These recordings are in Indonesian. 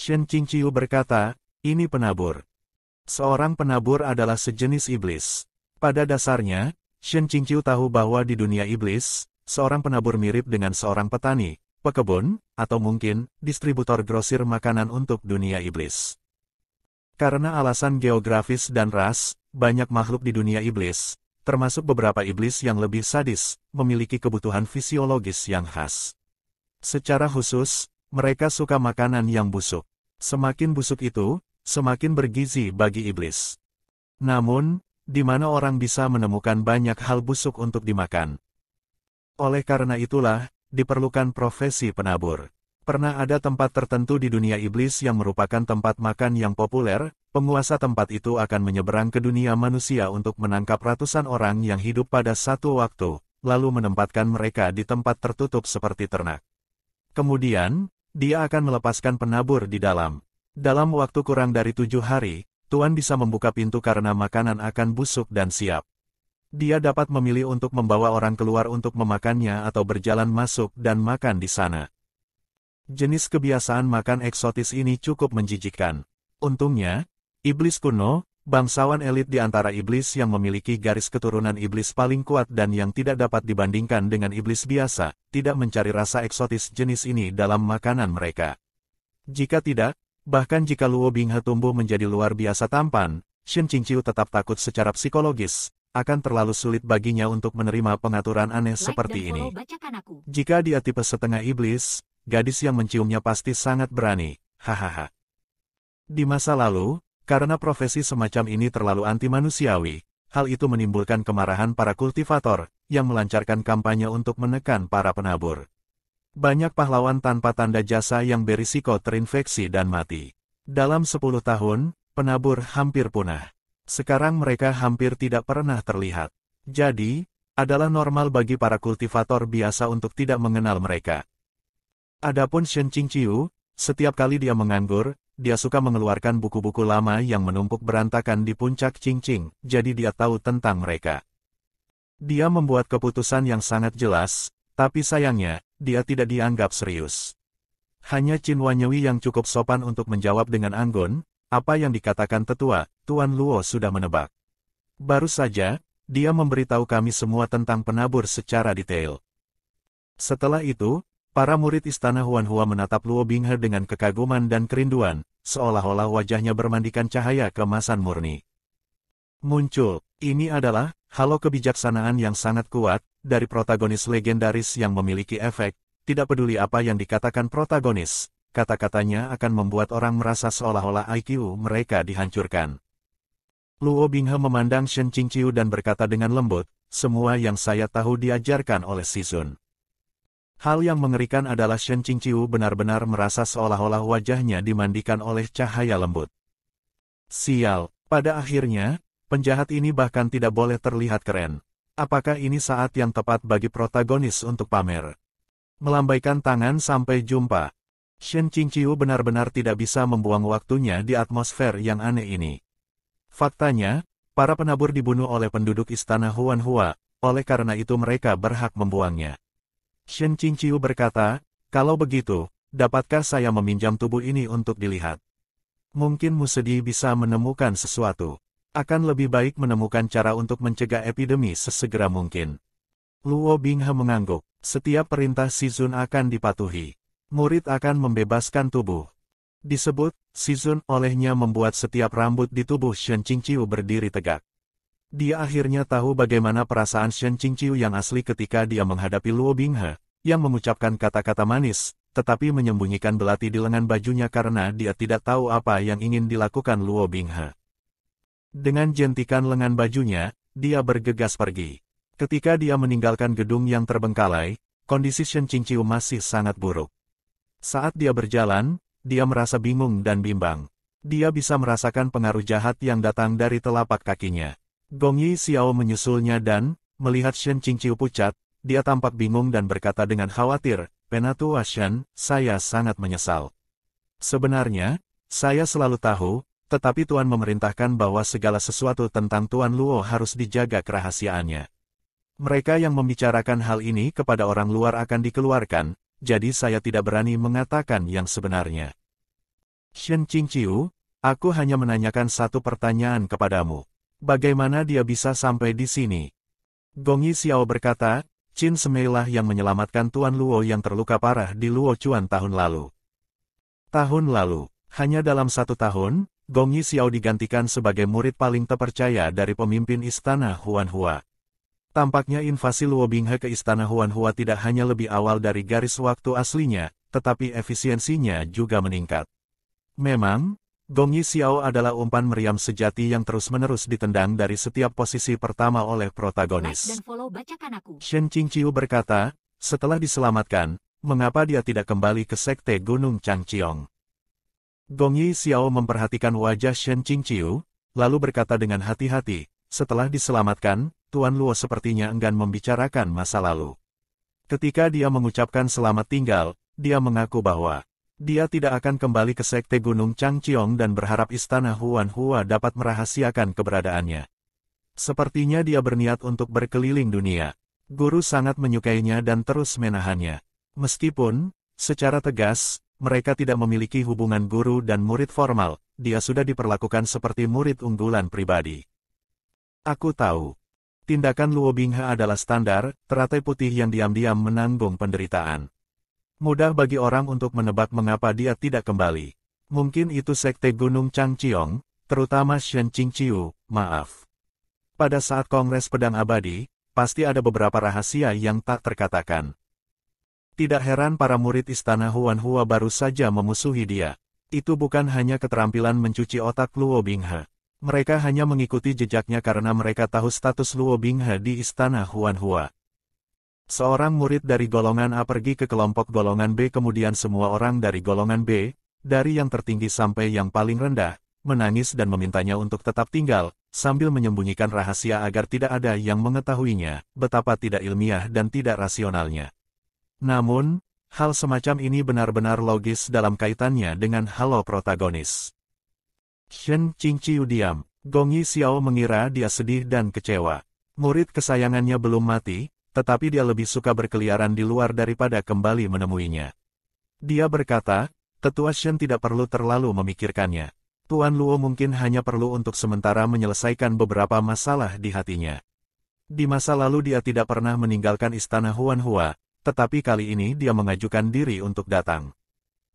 Shen Qingqiu berkata, ini penabur. Seorang penabur adalah sejenis iblis. Pada dasarnya, Shen Qingqiu tahu bahwa di dunia iblis, seorang penabur mirip dengan seorang petani, pekebun, atau mungkin distributor grosir makanan untuk dunia iblis. Karena alasan geografis dan ras, banyak makhluk di dunia iblis, termasuk beberapa iblis yang lebih sadis, memiliki kebutuhan fisiologis yang khas. Secara khusus, mereka suka makanan yang busuk. Semakin busuk itu, semakin bergizi bagi iblis. Namun, di mana orang bisa menemukan banyak hal busuk untuk dimakan? Oleh karena itulah, diperlukan profesi penabur. Pernah ada tempat tertentu di dunia iblis yang merupakan tempat makan yang populer, penguasa tempat itu akan menyeberang ke dunia manusia untuk menangkap ratusan orang yang hidup pada satu waktu, lalu menempatkan mereka di tempat tertutup seperti ternak. Kemudian, dia akan melepaskan penabur di dalam. Dalam waktu kurang dari 7 hari, Tuan bisa membuka pintu karena makanan akan busuk dan siap. Dia dapat memilih untuk membawa orang keluar untuk memakannya atau berjalan masuk dan makan di sana. Jenis kebiasaan makan eksotis ini cukup menjijikkan. Untungnya, iblis kuno, bangsawan elit di antara iblis yang memiliki garis keturunan iblis paling kuat dan yang tidak dapat dibandingkan dengan iblis biasa, tidak mencari rasa eksotis jenis ini dalam makanan mereka. Jika tidak, bahkan jika Luo Binghe tumbuh menjadi luar biasa tampan, Shen Qingqiu tetap takut secara psikologis, akan terlalu sulit baginya untuk menerima pengaturan aneh seperti ini. Jika dia tipe setengah iblis, gadis yang menciumnya pasti sangat berani, hahaha. Di masa lalu, karena profesi semacam ini terlalu anti-manusiawi, hal itu menimbulkan kemarahan para kultivator, yang melancarkan kampanye untuk menekan para penabur. Banyak pahlawan tanpa tanda jasa yang berisiko terinfeksi dan mati. Dalam 10 tahun, penabur hampir punah. Sekarang mereka hampir tidak pernah terlihat. Jadi, adalah normal bagi para kultivator biasa untuk tidak mengenal mereka. Adapun Shen Qingqiu, setiap kali dia menganggur, dia suka mengeluarkan buku-buku lama yang menumpuk berantakan di puncak Qingqing, jadi dia tahu tentang mereka. Dia membuat keputusan yang sangat jelas, tapi sayangnya, dia tidak dianggap serius. Hanya Qin Wanyewi yang cukup sopan untuk menjawab dengan anggun, apa yang dikatakan tetua, Tuan Luo sudah menebak. Baru saja, dia memberitahu kami semua tentang penabur secara detail. Setelah itu, para murid istana Huanhua menatap Luo Binghe dengan kekaguman dan kerinduan, seolah-olah wajahnya bermandikan cahaya keemasan murni. Muncul, ini adalah halo kebijaksanaan yang sangat kuat, dari protagonis legendaris yang memiliki efek, tidak peduli apa yang dikatakan protagonis, kata-katanya akan membuat orang merasa seolah-olah IQ mereka dihancurkan. Luo Binghe memandang Shen Qingqiu dan berkata dengan lembut, semua yang saya tahu diajarkan oleh Si Sun. Hal yang mengerikan adalah Shen Qingqiu benar-benar merasa seolah-olah wajahnya dimandikan oleh cahaya lembut. Sial, pada akhirnya, penjahat ini bahkan tidak boleh terlihat keren. Apakah ini saat yang tepat bagi protagonis untuk pamer? Melambaikan tangan sampai jumpa. Shen Qingqiu benar-benar tidak bisa membuang waktunya di atmosfer yang aneh ini. Faktanya, para penabur dibunuh oleh penduduk istana Huanhua, oleh karena itu mereka berhak membuangnya. Shen Qingqiu berkata, kalau begitu, dapatkah saya meminjam tubuh ini untuk dilihat? Mungkin Musedi bisa menemukan sesuatu. Akan lebih baik menemukan cara untuk mencegah epidemi sesegera mungkin. Luo Binghe mengangguk, setiap perintah Si Sun akan dipatuhi. Murid akan membebaskan tubuh. Disebut, Si Sun olehnya membuat setiap rambut di tubuh Shen Qingqiu berdiri tegak. Dia akhirnya tahu bagaimana perasaan Shen Qingqiu yang asli ketika dia menghadapi Luo Binghe, yang mengucapkan kata-kata manis, tetapi menyembunyikan belati di lengan bajunya karena dia tidak tahu apa yang ingin dilakukan Luo Binghe. Dengan jentikan lengan bajunya, dia bergegas pergi. Ketika dia meninggalkan gedung yang terbengkalai, kondisi Shen Qingqiu masih sangat buruk. Saat dia berjalan, dia merasa bingung dan bimbang. Dia bisa merasakan pengaruh jahat yang datang dari telapak kakinya. Gong Yi Xiao menyusulnya dan, melihat Shen Qingqiu pucat, dia tampak bingung dan berkata dengan khawatir, Penatua Shen, saya sangat menyesal. Sebenarnya, saya selalu tahu, tetapi Tuan memerintahkan bahwa segala sesuatu tentang Tuan Luo harus dijaga kerahasiaannya. Mereka yang membicarakan hal ini kepada orang luar akan dikeluarkan, jadi saya tidak berani mengatakan yang sebenarnya. Shen Qingqiu, aku hanya menanyakan satu pertanyaan kepadamu. Bagaimana dia bisa sampai di sini? Gong Yixiao berkata, Qin Semeilah yang menyelamatkan Tuan Luo yang terluka parah di Luo Chuan tahun lalu. Tahun lalu, hanya dalam 1 tahun, Gong Yixiao digantikan sebagai murid paling terpercaya dari pemimpin Istana Huanhua. Tampaknya invasi Luo Binghe ke Istana Huanhua tidak hanya lebih awal dari garis waktu aslinya, tetapi efisiensinya juga meningkat. Memang, Gong Yixiao adalah umpan meriam sejati yang terus-menerus ditendang dari setiap posisi pertama oleh protagonis. Like dan follow bacakan aku. Shen Qingqiu berkata, setelah diselamatkan, mengapa dia tidak kembali ke Sekte Gunung Changqiong? Gong Yixiao memperhatikan wajah Shen Qingqiu, lalu berkata dengan hati-hati, setelah diselamatkan, Tuan Luo sepertinya enggan membicarakan masa lalu. Ketika dia mengucapkan selamat tinggal, dia mengaku bahwa dia tidak akan kembali ke Sekte Gunung Changqiong dan berharap Istana Huanhua dapat merahasiakan keberadaannya. Sepertinya dia berniat untuk berkeliling dunia. Guru sangat menyukainya dan terus menahannya. Meskipun, secara tegas, mereka tidak memiliki hubungan guru dan murid formal, dia sudah diperlakukan seperti murid unggulan pribadi. Aku tahu. Tindakan Luo Binghe adalah standar, teratai putih yang diam-diam menanggung penderitaan. Mudah bagi orang untuk menebak mengapa dia tidak kembali. Mungkin itu Sekte Gunung Changqiong, terutama Shen Qingqiu, maaf. Pada saat Kongres Pedang Abadi, pasti ada beberapa rahasia yang tak terkatakan. Tidak heran para murid Istana Huanhua baru saja memusuhi dia. Itu bukan hanya keterampilan mencuci otak Luo Binghe. Mereka hanya mengikuti jejaknya karena mereka tahu status Luo Binghe di Istana Huanhua. Seorang murid dari golongan A pergi ke kelompok golongan B kemudian semua orang dari golongan B, dari yang tertinggi sampai yang paling rendah, menangis dan memintanya untuk tetap tinggal, sambil menyembunyikan rahasia agar tidak ada yang mengetahuinya, betapa tidak ilmiah dan tidak rasionalnya. Namun, hal semacam ini benar-benar logis dalam kaitannya dengan halo protagonis. Shen Qingqiu diam. Gong Yixiao mengira dia sedih dan kecewa. Murid kesayangannya belum mati, tetapi dia lebih suka berkeliaran di luar daripada kembali menemuinya. Dia berkata, Tetua Shen tidak perlu terlalu memikirkannya. Tuan Luo mungkin hanya perlu untuk sementara menyelesaikan beberapa masalah di hatinya. Di masa lalu dia tidak pernah meninggalkan Istana Huanhua, tetapi kali ini dia mengajukan diri untuk datang.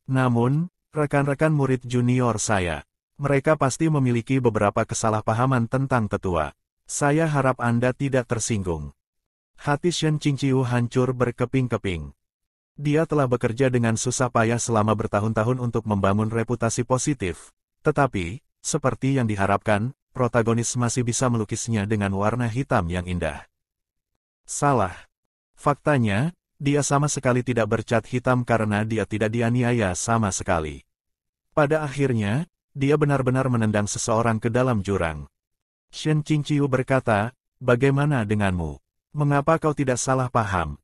Namun, rekan-rekan murid junior saya, mereka pasti memiliki beberapa kesalahpahaman tentang tetua. Saya harap Anda tidak tersinggung. Hati Shen Qingqiu hancur berkeping-keping. Dia telah bekerja dengan susah payah selama bertahun-tahun untuk membangun reputasi positif. Tetapi, seperti yang diharapkan, protagonis masih bisa melukisnya dengan warna hitam yang indah. Salah. Faktanya, dia sama sekali tidak bercat hitam karena dia tidak dianiaya sama sekali. Pada akhirnya, dia benar-benar menendang seseorang ke dalam jurang. Shen Qingqiu berkata, bagaimana denganmu? Mengapa kau tidak salah paham?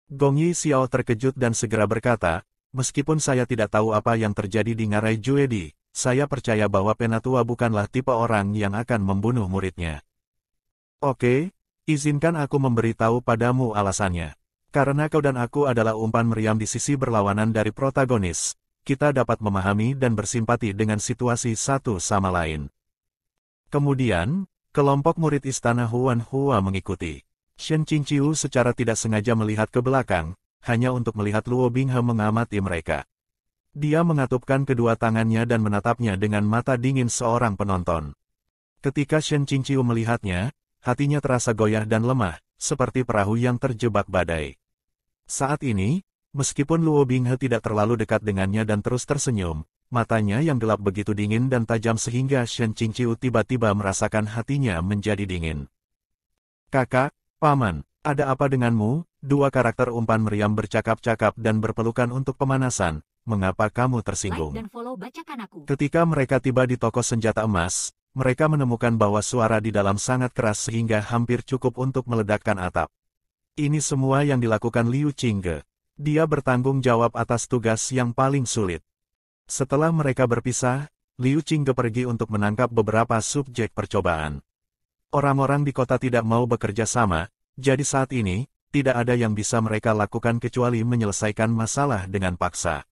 Gong Yixiao terkejut dan segera berkata, meskipun saya tidak tahu apa yang terjadi di Ngarai Juedi, saya percaya bahwa Penatua bukanlah tipe orang yang akan membunuh muridnya. Oke, izinkan aku memberitahu padamu alasannya. Karena kau dan aku adalah umpan meriam di sisi berlawanan dari protagonis, kita dapat memahami dan bersimpati dengan situasi satu sama lain. Kemudian, kelompok murid Istana Huanhua mengikuti. Shen Qingqiu secara tidak sengaja melihat ke belakang, hanya untuk melihat Luo Binghe mengamati mereka. Dia mengatupkan kedua tangannya dan menatapnya dengan mata dingin seorang penonton. Ketika Shen Qingqiu melihatnya, hatinya terasa goyah dan lemah, seperti perahu yang terjebak badai. Saat ini, meskipun Luo Binghe tidak terlalu dekat dengannya dan terus tersenyum, matanya yang gelap begitu dingin dan tajam sehingga Shen Qingqiu tiba-tiba merasakan hatinya menjadi dingin. Kakak, Paman, ada apa denganmu? Dua karakter umpan meriam bercakap-cakap dan berpelukan untuk pemanasan. Mengapa kamu tersinggung? Like dan follow bacakan aku. Ketika mereka tiba di toko senjata emas, mereka menemukan bahwa suara di dalam sangat keras sehingga hampir cukup untuk meledakkan atap. Ini semua yang dilakukan Liu Qingge. Dia bertanggung jawab atas tugas yang paling sulit. Setelah mereka berpisah, Liu Qingge pergi untuk menangkap beberapa subjek percobaan. Orang-orang di kota tidak mau bekerja sama, jadi saat ini, tidak ada yang bisa mereka lakukan kecuali menyelesaikan masalah dengan paksa.